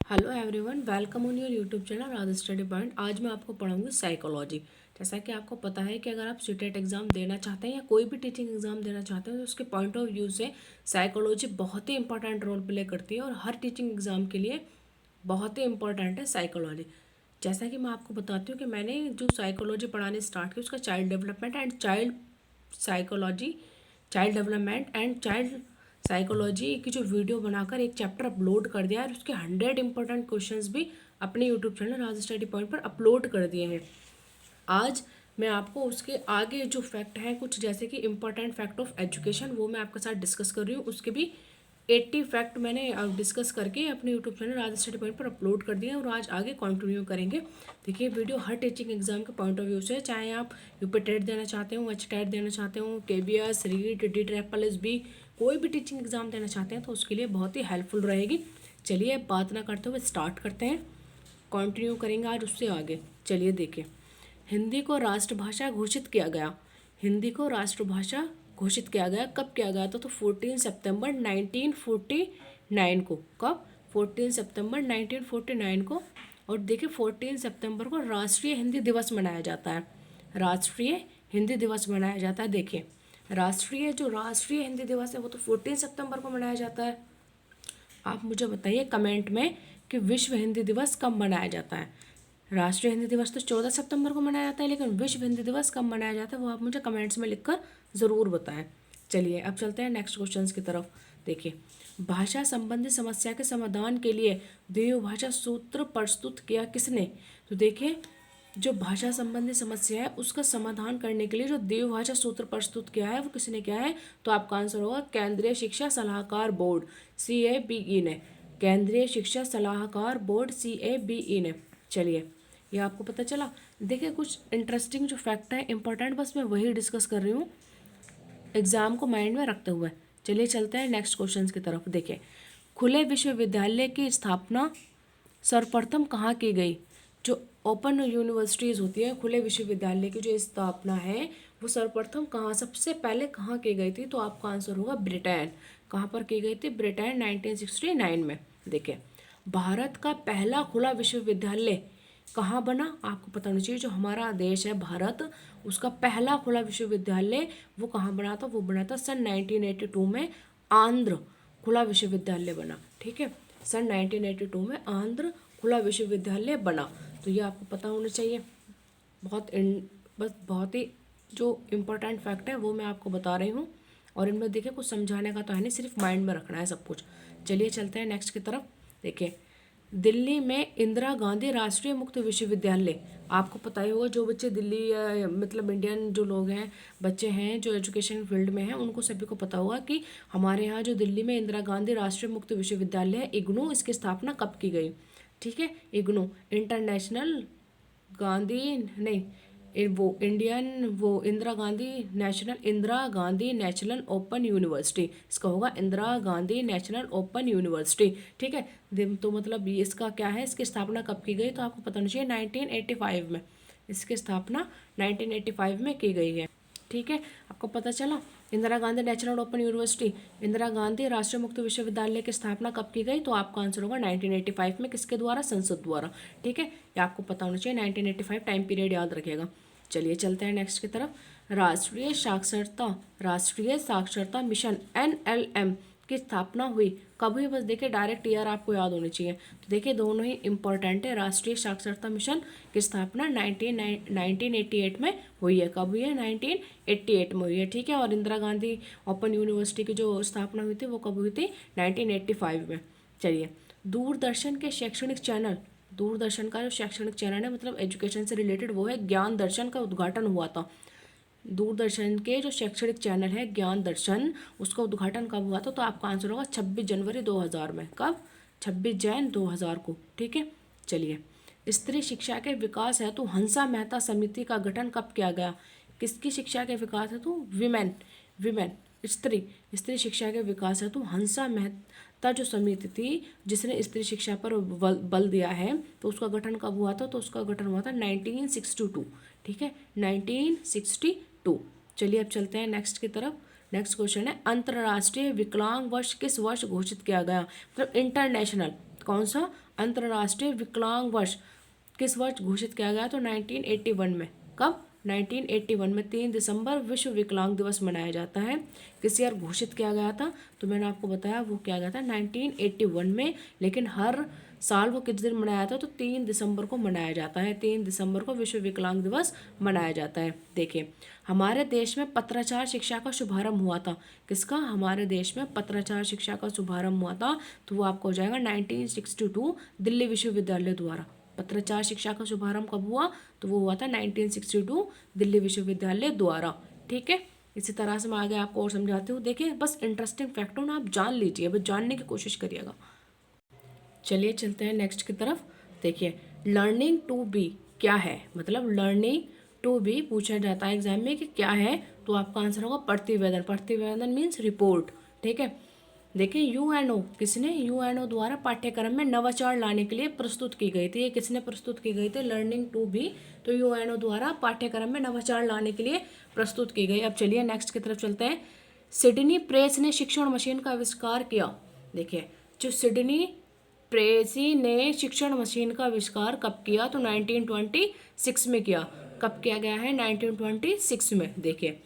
Hello everyone, welcome on your YouTube channel Radha study point. आज मैं आपको पढ़ाऊंगी साइकोलॉजी। जैसा कि आपको पता है कि अगर आप सीटेट एग्ज़ाम देना चाहते हैं या कोई भी टीचिंग एग्ज़ाम देना चाहते हैं तो उसके पॉइंट ऑफ व्यू से साइकोलॉजी बहुत ही इंपॉर्टेंट रोल प्ले करती है और हर टीचिंग एग्ज़ाम के लिए बहुत ही इंपॉर्टेंट है साइकोलॉजी। जैसा कि मैं आपको बताती हूँ कि मैंने जो साइकोलॉजी पढ़ाने स्टार्ट की उसका child development and child psychology child development and child psychology की जो वीडियो बनाकर एक चैप्टर अपलोड कर दिया है और उसके 100 इंपॉर्टेंट क्वेश्चंस भी अपने यूट्यूब चैनल राज स्टडी पॉइंट पर अपलोड कर दिए हैं। आज मैं आपको उसके आगे जो फैक्ट हैं कुछ जैसे कि इम्पोर्टेंट फैक्ट ऑफ एजुकेशन वो मैं आपके साथ डिस्कस कर रही हूँ। उसके भी 80 फैक्ट मैंने डिस्कस करके अपने यूट्यूब चैनल राज स्टडी पॉइंट पर अपलोड कर दिए हैं और आज आगे कंटिन्यू करेंगे। देखिए, वीडियो हर टीचिंग एग्जाम के पॉइंट ऑफ व्यू से, चाहे आप यूपी टेट देना चाहते हो, एच टेट देना चाहते हो, KBS, रीट, DSSB, कोई भी टीचिंग एग्जाम देना चाहते हैं तो उसके लिए बहुत ही हेल्पफुल रहेगी। चलिए बात ना करते हुए स्टार्ट करते हैं, कंटिन्यू करेंगे आज उससे आगे। चलिए देखिए, हिंदी को राष्ट्रभाषा घोषित किया गया। हिंदी को राष्ट्रभाषा घोषित किया गया कब किया गया था? तो 14 सितंबर 1949 को। कब? 14 सितंबर 1949 को। और देखिए, 14 सितंबर को राष्ट्रीय हिंदी दिवस मनाया जाता है। राष्ट्रीय हिंदी दिवस मनाया जाता है। देखिए, राष्ट्रीय हिंदी दिवस है वो तो 14 सितंबर को मनाया जाता है। आप मुझे बताइए कमेंट में कि विश्व हिंदी दिवस कब मनाया जाता है। राष्ट्रीय हिंदी दिवस तो 14 सितंबर को मनाया जाता है, लेकिन विश्व हिंदी दिवस कब मनाया जाता है वो आप मुझे कमेंट्स में लिखकर ज़रूर बताएं। चलिए अब चलते हैं नेक्स्ट क्वेश्चंस की तरफ। देखिए, भाषा संबंधी समस्या के समाधान के लिए द्विभाषा सूत्र प्रस्तुत किया किसने? तो देखिए, जो भाषा संबंधी समस्या है उसका समाधान करने के लिए जो द्विभाषा सूत्र प्रस्तुत किया है वो किसने किया है? तो आपका आंसर होगा केंद्रीय शिक्षा सलाहकार बोर्ड, CABE ने। केंद्रीय शिक्षा सलाहकार बोर्ड, CABE ने। चलिए, ये आपको पता चला। देखिए, कुछ इंटरेस्टिंग जो फैक्ट है इंपॉर्टेंट, बस मैं वही डिस्कस कर रही हूँ एग्जाम को माइंड में रखते हुए। चलिए चलते हैं नेक्स्ट क्वेश्चन की तरफ। देखिए, खुले विश्वविद्यालय की स्थापना सर्वप्रथम कहाँ की गई? जो ओपन यूनिवर्सिटीज़ होती है, खुले विश्वविद्यालय की जो स्थापना है वो सर्वप्रथम कहाँ, सबसे पहले कहाँ की गई थी? तो आपका आंसर होगा ब्रिटेन। कहाँ पर की गई थी? ब्रिटेन, 1969 में। देखिए, भारत का पहला खुला विश्वविद्यालय कहाँ बना? आपको पता होना चाहिए, जो हमारा देश है भारत, उसका पहला खुला विश्वविद्यालय वो कहाँ बना था? वो बना था सन 1982 में। आंध्र खुला विश्वविद्यालय बना। ठीक है, सन 1982 में आंध्र खुला विश्वविद्यालय बना। तो ये आपको पता होना चाहिए। बस बहुत ही जो इम्पोर्टेंट फैक्ट है वो मैं आपको बता रही हूँ। और इनमें देखिए, कुछ समझाने का तो है नहीं, सिर्फ माइंड में रखना है सब कुछ। चलिए चलते हैं नेक्स्ट की तरफ। देखिए, दिल्ली में इंदिरा गांधी राष्ट्रीय मुक्त विश्वविद्यालय, आपको पता ही होगा, जो बच्चे दिल्ली मतलब इंडियन जो लोग हैं, बच्चे हैं जो एजुकेशन फील्ड में हैं, उनको सभी को पता होगा कि हमारे यहाँ जो दिल्ली में इंदिरा गांधी राष्ट्रीय मुक्त विश्वविद्यालय है, इग्नू, इसकी स्थापना कब की गई? ठीक है, इग्नू इंटरनेशनल गांधी नहीं, वो इंडियन, वो Indira Gandhi national open university, इसका होगा Indira Gandhi national open university. ठीक है, तो मतलब ये इसका क्या है, इसकी स्थापना कब की गई? तो आपको पता होना चाहिए 1985 में। इसकी स्थापना 1985 में की गई है। ठीक है, आपको पता चला। Indira Gandhi national open university, Indira Gandhi राष्ट्रीय मुक्त विश्वविद्यालय की स्थापना कब की गई? तो आपका आंसर होगा 1985 में। किसके द्वारा? संसद द्वारा। ठीक है, ये आपको पता होना चाहिए। 1985 टाइम पीरियड याद रखिएगा। चलिए चलते हैं नेक्स्ट की तरफ। राष्ट्रीय साक्षरता मिशन NLM की स्थापना हुई कब हुई? बस देखिए, डायरेक्ट ईयर आपको याद होनी चाहिए। तो देखिए, दोनों ही इंपॉर्टेंट है। राष्ट्रीय साक्षरता मिशन की स्थापना 1988 में हुई है। कब हुई है? 1988 में हुई है। ठीक है, और इंदिरा गांधी ओपन यूनिवर्सिटी की जो स्थापना हुई थी वो कब हुई थी? 1985 में। चलिए, दूरदर्शन के शैक्षणिक चैनल, दूरदर्शन का जो शैक्षणिक चैनल है मतलब एजुकेशन से रिलेटेड, वो है ज्ञान दर्शन, का उद्घाटन हुआ था। दूरदर्शन के जो शैक्षणिक चैनल है ज्ञान दर्शन, उसका उद्घाटन कब हुआ था? तो आपका आंसर होगा 26 जनवरी 2000 में। कब? 26 जैन 2000 को। ठीक है, चलिए, स्त्री शिक्षा के विकास हेतु हंसा मेहता समिति का गठन कब किया गया? किसकी शिक्षा के विकास हेतु? विमेन स्त्री शिक्षा के विकास हेतु हंसा मेहता जो समिति थी जिसने स्त्री शिक्षा पर बल दिया है, तो उसका गठन कब हुआ था? तो उसका गठन हुआ था 1962। ठीक है, 1962। चलिए अब चलते हैं नेक्स्ट की तरफ। नेक्स्ट क्वेश्चन है, अंतर्राष्ट्रीय विकलांग वर्ष किस वर्ष घोषित किया गया? मतलब इंटरनेशनल, कौन सा? अंतर्राष्ट्रीय विकलांग वर्ष किस वर्ष घोषित किया गया? तो 1981 में। कब? 1981 में 3 दिसंबर विश्व विकलांग दिवस मनाया जाता है। किस ईयर घोषित किया गया था? तो मैंने आपको बताया वो किया गया था 1981 में, लेकिन हर साल वो किस दिन मनाया था? तो 3 दिसंबर को मनाया जाता है। 3 दिसंबर को विश्व विकलांग दिवस मनाया जाता है। देखिए, हमारे देश में पत्राचार शिक्षा का शुभारंभ हुआ था। किसका? हमारे देश में पत्राचार शिक्षा का शुभारंभ हुआ था, तो वो आपको हो जाएगा 1962 दिल्ली विश्वविद्यालय द्वारा। पत्राचार शिक्षा का शुभारंभ कब हुआ? तो वो हुआ था 1962 दिल्ली विश्वविद्यालय द्वारा। ठीक है, इसी तरह से मैं आगे आपको और समझाती हूँ। देखिए, बस इंटरेस्टिंग फैक्ट हो ना, आप जान लीजिए, बस जानने की कोशिश करिएगा। चलिए चलते हैं नेक्स्ट की तरफ। देखिए, लर्निंग टू बी क्या है? मतलब लर्निंग टू बी पूछा जाता है एग्जाम में कि क्या है, तो आपका आंसर होगा प्रतिवेदन। प्रतिवेदन मीन्स रिपोर्ट। ठीक है, देखिए यूएनओ, किसने? यूएनओ द्वारा पाठ्यक्रम में नवाचार लाने के लिए प्रस्तुत की गई थी। ये किसने प्रस्तुत की गई थी? लर्निंग टू बी तो यूएनओ द्वारा पाठ्यक्रम में नवाचार लाने के लिए प्रस्तुत की गई। अब चलिए नेक्स्ट की तरफ चलते हैं। सिडनी प्रेस ने शिक्षण मशीन का आविष्कार किया। देखिए, जो सिडनी प्रेसी ने शिक्षण मशीन का आविष्कार कब किया? तो 1926 में किया। कब किया गया है? 1926 में। देखिए,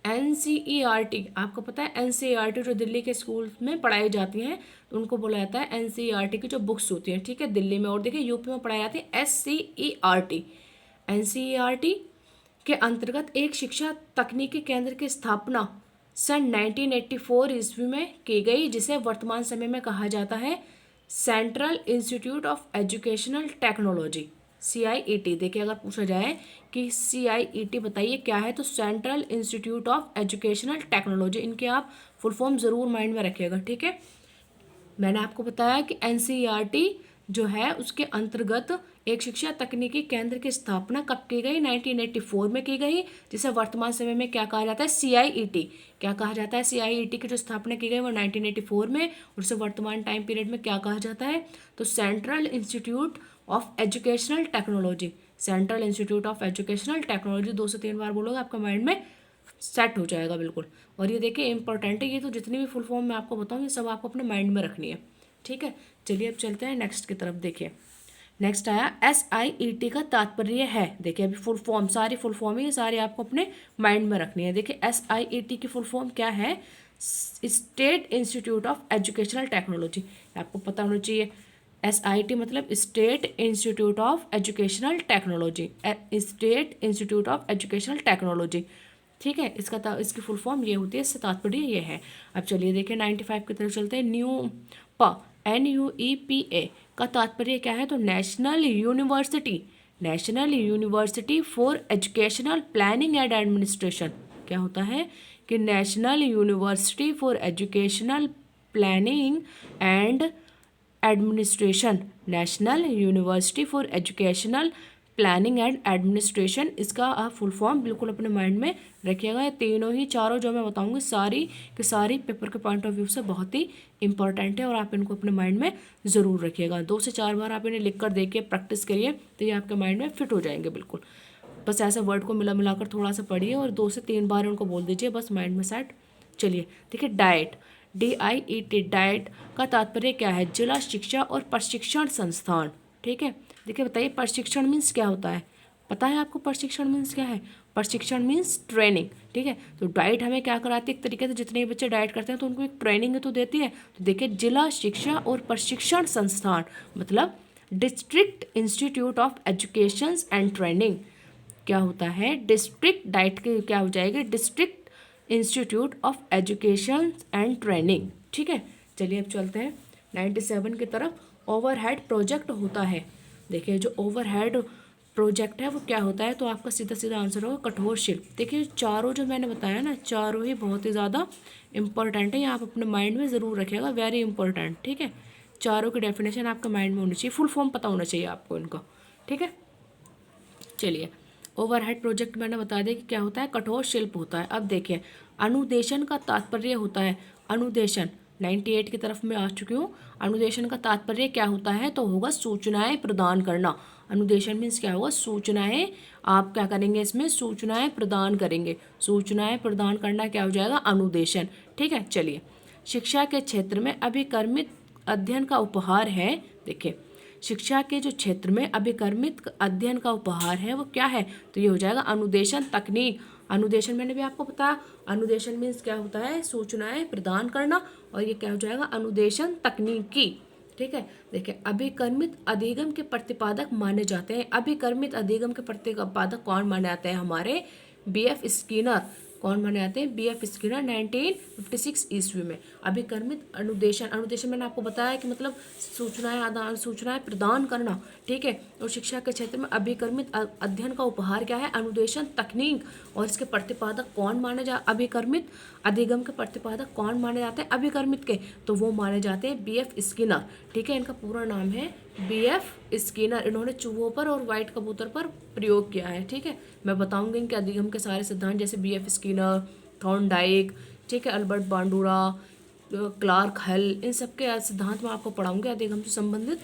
एनसीईआरटी, आपको पता है एनसीईआरटी जो दिल्ली के स्कूल में पढ़ाई जाती हैं, तो उनको बोला जाता है एनसीईआरटी की जो बुक्स होती हैं। ठीक है, दिल्ली में। और देखिए, यूपी में पढ़ाई जाती है एससीईआरटी। एनसीईआरटी के अंतर्गत एक शिक्षा तकनीकी केंद्र की स्थापना सन 1984 ईस्वी में की गई, जिसे वर्तमान समय में कहा जाता है central institute of educational technology, CIET। देखिए, अगर पूछा जाए कि CIET बताइए क्या है, तो central institute of educational technology. इनके आप फुल फॉर्म ज़रूर माइंड में रखिएगा। ठीक है, मैंने आपको बताया कि एनसीईआरटी जो है उसके अंतर्गत एक शिक्षा तकनीकी केंद्र की स्थापना कब की गई? 1984 में की गई, जिसे वर्तमान समय में क्या कहा जाता है? CIET। क्या कहा जाता है? CIET की जो स्थापना की गई वो 1984 में, और उसे वर्तमान टाइम पीरियड में क्या कहा जाता है? तो central institute of educational technology. Central institute of educational technology 2 से 3 बार बोलोगे, आपका माइंड में सेट हो जाएगा बिल्कुल। और ये देखिए इंपॉर्टेंट है, ये तो जितनी भी फुल फॉर्म मैं आपको बताऊँ ये सब आपको अपने माइंड में रखनी है। ठीक है, चलिए अब चलते हैं नेक्स्ट की तरफ। देखिए, नेक्स्ट आया SIET का तात्पर्य है। देखिए, अभी फुल फॉर्म, सारी फुल फॉर्म है, ये सारी आपको अपने माइंड में रखनी है। देखिए, SIET की फुल फॉर्म क्या है? State institute of educational technology. आपको पता होना चाहिए SIT मतलब state institute of educational technology. State institute of educational technology. ठीक है, इसकी फुल फॉर्म ये होती है, इससे तात्पर्य ये है। अब चलिए देखिए 95 की तरफ चलते हैं। NUEPA का तात्पर्य क्या है? तो national university for educational planning and administration. क्या होता है कि national university for educational planning and administration. National university for educational planning and administration, इसका आप फुल फॉर्म बिल्कुल अपने माइंड में रखिएगा। ये तीनों ही चारों जो मैं बताऊंगी सारी की सारी पेपर के पॉइंट ऑफ व्यू से बहुत ही इंपॉर्टेंट है, और आप इनको अपने माइंड में ज़रूर रखिएगा। 2 से 4 बार आप इन्हें लिख कर देखिए, प्रैक्टिस करिए, तो ये आपके माइंड में फिट हो जाएंगे बिल्कुल। बस ऐसे वर्ड को मिला मिलाकर थोड़ा सा पढ़िए और 2 से 3 बार उनको बोल दीजिए, बस माइंड में सेट। चलिए देखिए, डाइट, DIET, डाइट का तात्पर्य क्या है? जिला शिक्षा और प्रशिक्षण संस्थान। ठीक है, देखिए बताइए प्रशिक्षण मीन्स क्या होता है? पता है आपको प्रशिक्षण मीन्स क्या है? प्रशिक्षण मीन्स ट्रेनिंग। ठीक है, तो डाइट हमें क्या कराती है? एक तरीके से जितने बच्चे डाइट करते हैं तो उनको एक ट्रेनिंग तो देती है। तो देखिए, जिला शिक्षा और प्रशिक्षण संस्थान मतलब district institute of education and training. क्या होता है? डिस्ट्रिक्ट, डाइट के क्या हो जाएगी? District institute of education and training. ठीक है, चलिए अब चलते हैं 97 की तरफ। ओवरहेड प्रोजेक्ट होता है। देखिए, जो ओवरहेड प्रोजेक्ट है वो क्या होता है? तो आपका सीधा सीधा आंसर होगा कठोर शिल्प। देखिए, चारों जो मैंने बताया ना, चारों ही बहुत ही ज़्यादा इंपॉर्टेंट है, ये आप अपने माइंड में ज़रूर रखिएगा, वेरी इंपॉर्टेंट। ठीक है, चारों की डेफिनेशन आपके माइंड में होनी चाहिए, फुल फॉर्म पता होना चाहिए आपको इनका। ठीक है, चलिए ओवरहेड प्रोजेक्ट मैंने बता दिया कि क्या होता है? कठोर शिल्प होता है। अब देखिए, अनुदेशन का तात्पर्य होता है, अनुदेशन 98 की तरफ मैं आ चुकी हूँ। अनुदेशन का तात्पर्य क्या होता है? तो होगा सूचनाएं प्रदान करना। अनुदेशन मीन्स क्या होगा? सूचनाएं, आप क्या करेंगे इसमें? सूचनाएं प्रदान करेंगे। सूचनाएं प्रदान करना क्या हो जाएगा? अनुदेशन। ठीक है, चलिए शिक्षा के क्षेत्र में अभिकर्मित अध्ययन का उपहार है। देखिए, शिक्षा के जो क्षेत्र में अभिकर्मित अध्ययन का उपहार है वो क्या है, तो ये हो जाएगा अनुदेशन तकनीक। अनुदेशन मैंने भी आपको बताया, अनुदेशन मीन्स क्या होता है, सूचनाएं प्रदान करना, और ये क्या हो जाएगा, अनुदेशन तकनीकी। ठीक है, देखिए अभिकर्मित अधिगम के प्रतिपादक माने जाते हैं। अभिकर्मित अधिगम के प्रतिपादक कौन माने जाते हैं, हमारे बीएफ स्किनर। कौन माने जाते हैं, बीएफ स्किनर 1956 ईस्वी में। अभिकर्मित अनुदेशन, अनुदेशन मैंने आपको बताया कि मतलब सूचनाएं प्रदान करना। ठीक है, और शिक्षा के क्षेत्र में अभिकर्मित अध्ययन का उपहार क्या है, अनुदेशन तकनीक। और इसके प्रतिपादक कौन माने अभिकर्मित अधिगम के प्रतिपादक कौन माने जाते हैं अभिकर्मित के, तो वो माने जाते हैं बीएफ स्किनर। ठीक है, इनका पूरा नाम है बीएफ स्किनर। इन्होंने चूहों पर और व्हाइट कबूतर पर प्रयोग किया है। ठीक है, मैं बताऊंगी इनके अधिगम के सारे सिद्धांत, जैसे बीएफ स्किनर, थॉर्नडाइक, ठीक है, अल्बर्ट बांडुरा, क्लार्क हल, इन सब के सिद्धांत मैं आपको पढ़ाऊंगी अधिगम से संबंधित।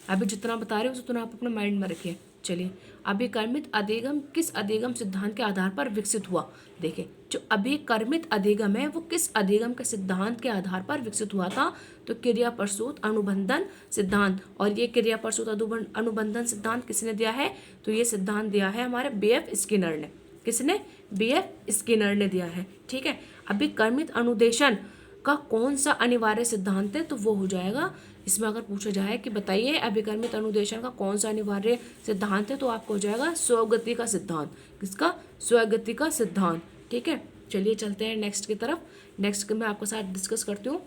अभी जितना बता रहे हो उतना आप अपने माइंड में रखिए। चलिए, अभिकर्मित अधिगम किस अधिगम सिद्धांत के आधार पर विकसित हुआ। देखिए, जो अभिकर्मित अधिगम है वो किस अधिगम के सिद्धांत के आधार पर विकसित हुआ था, तो क्रिया प्रसूत अनुबंधन सिद्धांत। और ये क्रिया प्रसूत अनुबंधन सिद्धांत किसने दिया है, तो ये सिद्धांत दिया है हमारे बीएफ स्किनर ने। किसने, बीएफ स्किनर ने दिया है। ठीक है, अभिकर्मित अनुदेशन का कौन सा अनिवार्य सिद्धांत है, तो वो हो जाएगा, इसमें अगर पूछा जाए कि बताइए अभिकर्मित अनुदेशन का कौन सा अनिवार्य सिद्धांत है, तो आपको हो जाएगा स्वगति का सिद्धांत। किसका, स्वगति का सिद्धांत। ठीक है, चलिए चलते हैं नेक्स्ट की तरफ। नेक्स्ट मैं आपके साथ डिस्कस करती हूँ।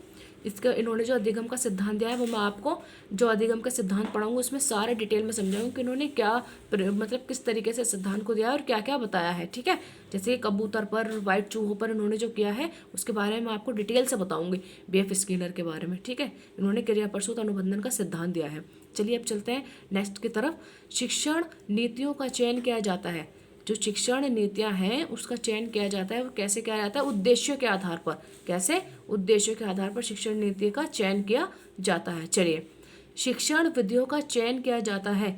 इसका इन्होंने जो अधिगम का सिद्धांत दिया है वो मैं आपको जो अधिगम का सिद्धांत पढ़ाऊंगी उसमें सारे डिटेल में समझाऊंगी कि इन्होंने क्या मतलब किस तरीके से सिद्धांत को दिया है और क्या क्या बताया है। ठीक है, जैसे कबूतर पर, वाइट चूहों पर इन्होंने जो किया है उसके बारे में आपको डिटेल से बताऊंगी, बीएफ स्किनर के बारे में। ठीक है, इन्होंने क्रिया प्रसूत अनुबंधन का सिद्धांत दिया है। चलिए अब चलते हैं नेक्स्ट की तरफ। शिक्षण नीतियों का चयन किया जाता है। जो शिक्षण नीतियां हैं उसका चयन किया जाता है, वो कैसे किया जाता है, उद्देश्यों के आधार पर। कैसे, उद्देश्यों के आधार पर शिक्षण नीति का चयन किया जाता है। चलिए, शिक्षण विधियों का चयन किया जाता है।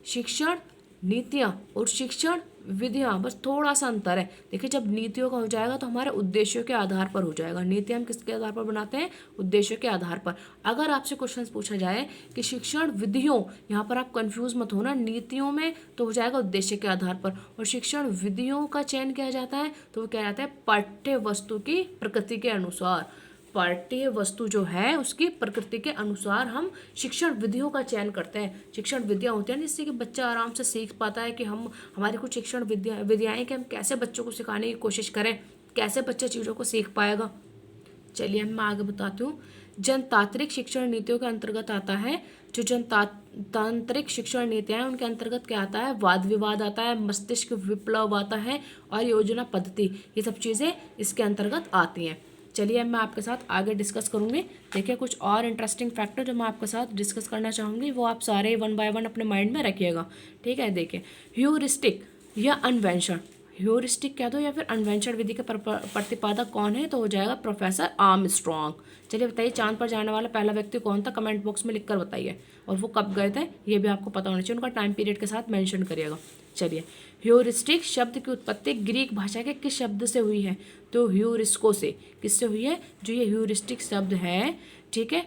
शिक्षण नीतियां और शिक्षण विधियां बस थोड़ा सा अंतर है। देखिए, जब नीतियों का हो जाएगा तो हमारे उद्देश्यों के आधार पर हो जाएगा। नीति हम किसके आधार पर बनाते हैं, उद्देश्यों के आधार पर। अगर आपसे क्वेश्चन पूछा जाए कि शिक्षण विधियों, यहाँ पर आप कंफ्यूज मत होना, नीतियों में तो हो जाएगा उद्देश्य के आधार पर, और शिक्षण विधियों का चयन किया जाता है तो वो क्या जाता है, पाठ्य वस्तु की प्रकृति के अनुसार। पाठ्य वस्तु जो है उसकी प्रकृति के अनुसार हम शिक्षण विधियों का चयन करते हैं। शिक्षण विधियां होती हैं जिससे कि बच्चा आराम से सीख पाता है कि हम हमारी कुछ शिक्षण विधियाएं कि हम कैसे बच्चों को सिखाने की कोशिश करें, कैसे बच्चा चीज़ों को सीख पाएगा। चलिए मैं आगे बताती हूँ। जनतांत्रिक शिक्षण नीतियों के अंतर्गत आता है, जो जनतांत्रिक शिक्षण नीतियां हैं उनके अंतर्गत क्या आता है, वाद विवाद आता है, मस्तिष्क विप्लव आता है, और योजना पद्धति, ये सब चीज़ें इसके अंतर्गत आती हैं। चलिए अब मैं आपके साथ आगे डिस्कस करूंगी। देखिए, कुछ और इंटरेस्टिंग फैक्टर जो मैं आपके साथ डिस्कस करना चाहूँगी वो आप सारे 1 बाय 1 अपने माइंड में रखिएगा। ठीक है, देखिए, ह्यूरिस्टिक या अन्वेषण, ह्यूरिस्टिक कह दो या फिर अन्वेषण विधि के प्रतिपादक कौन है, तो हो जाएगा प्रोफेसर आर्मस्ट्रॉन्ग। चलिए बताइए, चांद पर जाने वाला पहला व्यक्ति कौन था, कमेंट बॉक्स में लिखकर बताइए, और वो कब गए थे ये भी आपको पता होना चाहिए, उनका टाइम पीरियड के साथ मेंशन करिएगा। चलिए, ह्यूरिस्टिक शब्द की उत्पत्ति ग्रीक भाषा के किस शब्द से हुई है, तो ह्यूरिस्को से। किससे हुई है, जो ये ह्यूरिस्टिक शब्द है, ठीक है,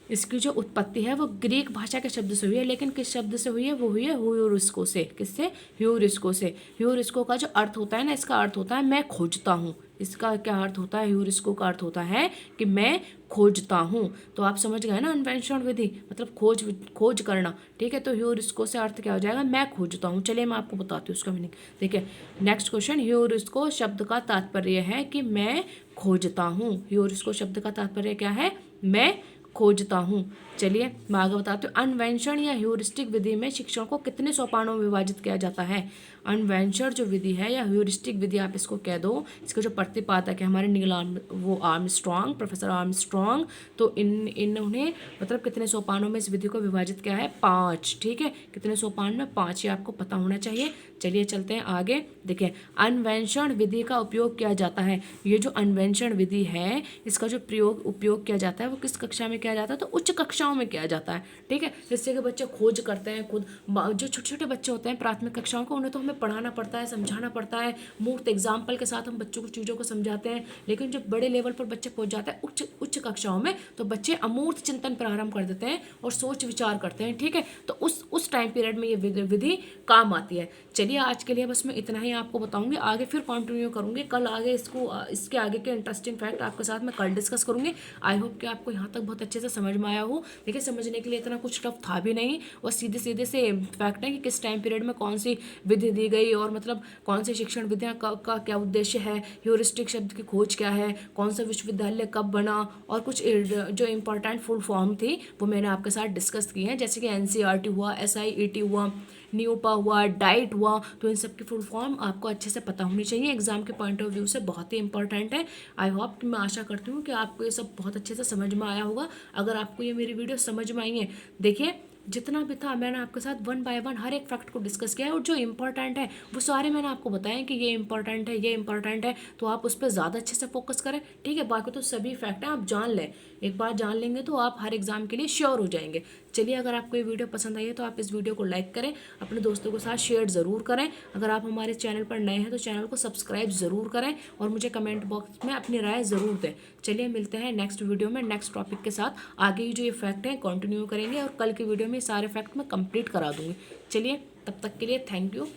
इसकी जो उत्पत्ति है वो ग्रीक भाषा के शब्द से हुई है, लेकिन किस शब्द से हुई है, वो हुई है ह्यूरिस्को से। किससे, ह्यूरिस्को से। ह्यूरिस्को का जो अर्थ होता है ना, इसका अर्थ होता है मैं खोजता हूँ। इसका क्या अर्थ होता है, ह्यूरिस्को का अर्थ होता है कि मैं खोजता हूँ। तो आप समझ गए ना, अन्वेषण विधि मतलब खोज करना। ठीक है, तो ह्यूरिस्को से अर्थ क्या हो जाएगा, मैं खोजता हूँ। चलिए मैं आपको बताती हूँ उसका मीनिंग। देखिए, नेक्स्ट क्वेश्चन, ह्यूरिस्को शब्द का तात्पर्य है कि मैं खोजता हूँ। ह्यूरिस्को शब्द का तात्पर्य क्या है, मैं खोजता हूँ। चलिए मैं आगे बताती हूँ। अन्वेषण या ह्यूरिस्टिक विधि में शिक्षण को कितने सोपानों में विभाजित किया जाता है। अन्वेषण जो विधि है या ह्यूरिस्टिक विधि आप इसको कह दो, इसके जो प्रतिपादक है हमारे वो आर्मस्ट्रॉन्ग, प्रोफेसर आर्मस्ट्रॉन्ग, तो इन्होंने मतलब कितने सोपानों में इस विधि को विभाजित किया है, 5। ठीक है, कितने सोपान में, 5, ये आपको पता होना चाहिए। चलिए चलते हैं आगे। देखिए, अन्वेषण विधि का उपयोग किया जाता है। ये जो अन्वेषण विधि है इसका जो उपयोग किया जाता है वो किस कक्षा में किया जाता है, तो उच्च कक्षाओं कक्षाओं में किया जाता है, ठीक है, जिससे कि बच्चे खोज करते हैं खुद। जो छोटे छोटे बच्चे होते हैं प्राथमिक कक्षाओं को, उन्हें तो हमें पढ़ाना पड़ता है, समझाना पड़ता है, मूर्त एग्जाम्पल के साथ हम बच्चों को चीज़ों को समझाते हैं। लेकिन जब बड़े लेवल पर बच्चे पहुंच जाते हैं उच्च उच्च कक्षाओं में, तो बच्चे अमूर्त चिंतन प्रारंभ कर देते हैं और सोच विचार करते हैं, ठीक है। तो उस टाइम पीरियड में ये विधि काम आती है। चलिए आज के लिए बस मैं इतना ही आपको बताऊंगी, आगे फिर कंटिन्यू करूंगी कल, आगे इसके आगे के इंटरेस्टिंग फैक्ट आपके साथ मैं कल डिस्कस करूंगी। आई होप कि आपको यहाँ तक बहुत अच्छे से समझ में आया हो। देखिए समझने के लिए इतना कुछ टफ था भी नहीं, और सीधे सीधे से फैक्ट है कि किस टाइम पीरियड में कौन सी विधि दी गई, और मतलब कौन सी शिक्षण विधियाँ का क्या उद्देश्य है, ह्यूरिस्टिक शब्द की खोज क्या है, कौन सा विश्वविद्यालय कब बना, और कुछ जो इम्पोर्टेंट फुल फॉर्म थी वो मैंने आपके साथ डिस्कस की है, जैसे कि एनसीईआरटी हुआ, एसआईईटी हुआ, न्यूपा हुआ, डाइट हुआ। तो इन सब की फुल फॉर्म आपको अच्छे से पता होनी चाहिए, एग्जाम के पॉइंट ऑफ व्यू से बहुत ही इंपॉर्टेंट है। आई होप कि मैं आशा करती हूँ कि आपको ये सब बहुत अच्छे से समझ में आया होगा। अगर आपको ये मेरी वीडियो समझ में आई है, देखिए जितना भी था मैंने आपके साथ वन बाय वन हर एक फैक्ट को डिस्कस किया है, और जो इंपॉर्टेंट है वो सारे मैंने आपको बताया कि ये इंपॉर्टेंट है, ये इंपॉर्टेंट है, तो आप उस पर ज़्यादा अच्छे से फोकस करें, ठीक है। बाकी तो सभी फैक्ट हैं, आप जान लें, एक बार जान लेंगे तो आप हर एग्जाम के लिए श्योर हो जाएंगे। चलिए अगर आपको ये वीडियो पसंद आई है तो आप इस वीडियो को लाइक करें, अपने दोस्तों के साथ शेयर ज़रूर करें। अगर आप हमारे चैनल पर नए हैं तो चैनल को सब्सक्राइब ज़रूर करें, और मुझे कमेंट बॉक्स में अपनी राय ज़रूर दें। चलिए मिलते हैं नेक्स्ट वीडियो में नेक्स्ट टॉपिक के साथ। आगे ही जो ये फैक्ट हैं कंटिन्यू करेंगे, और कल की वीडियो में सारे फैक्ट मैं कंप्लीट करा दूंगी। चलिए तब तक के लिए थैंक यू।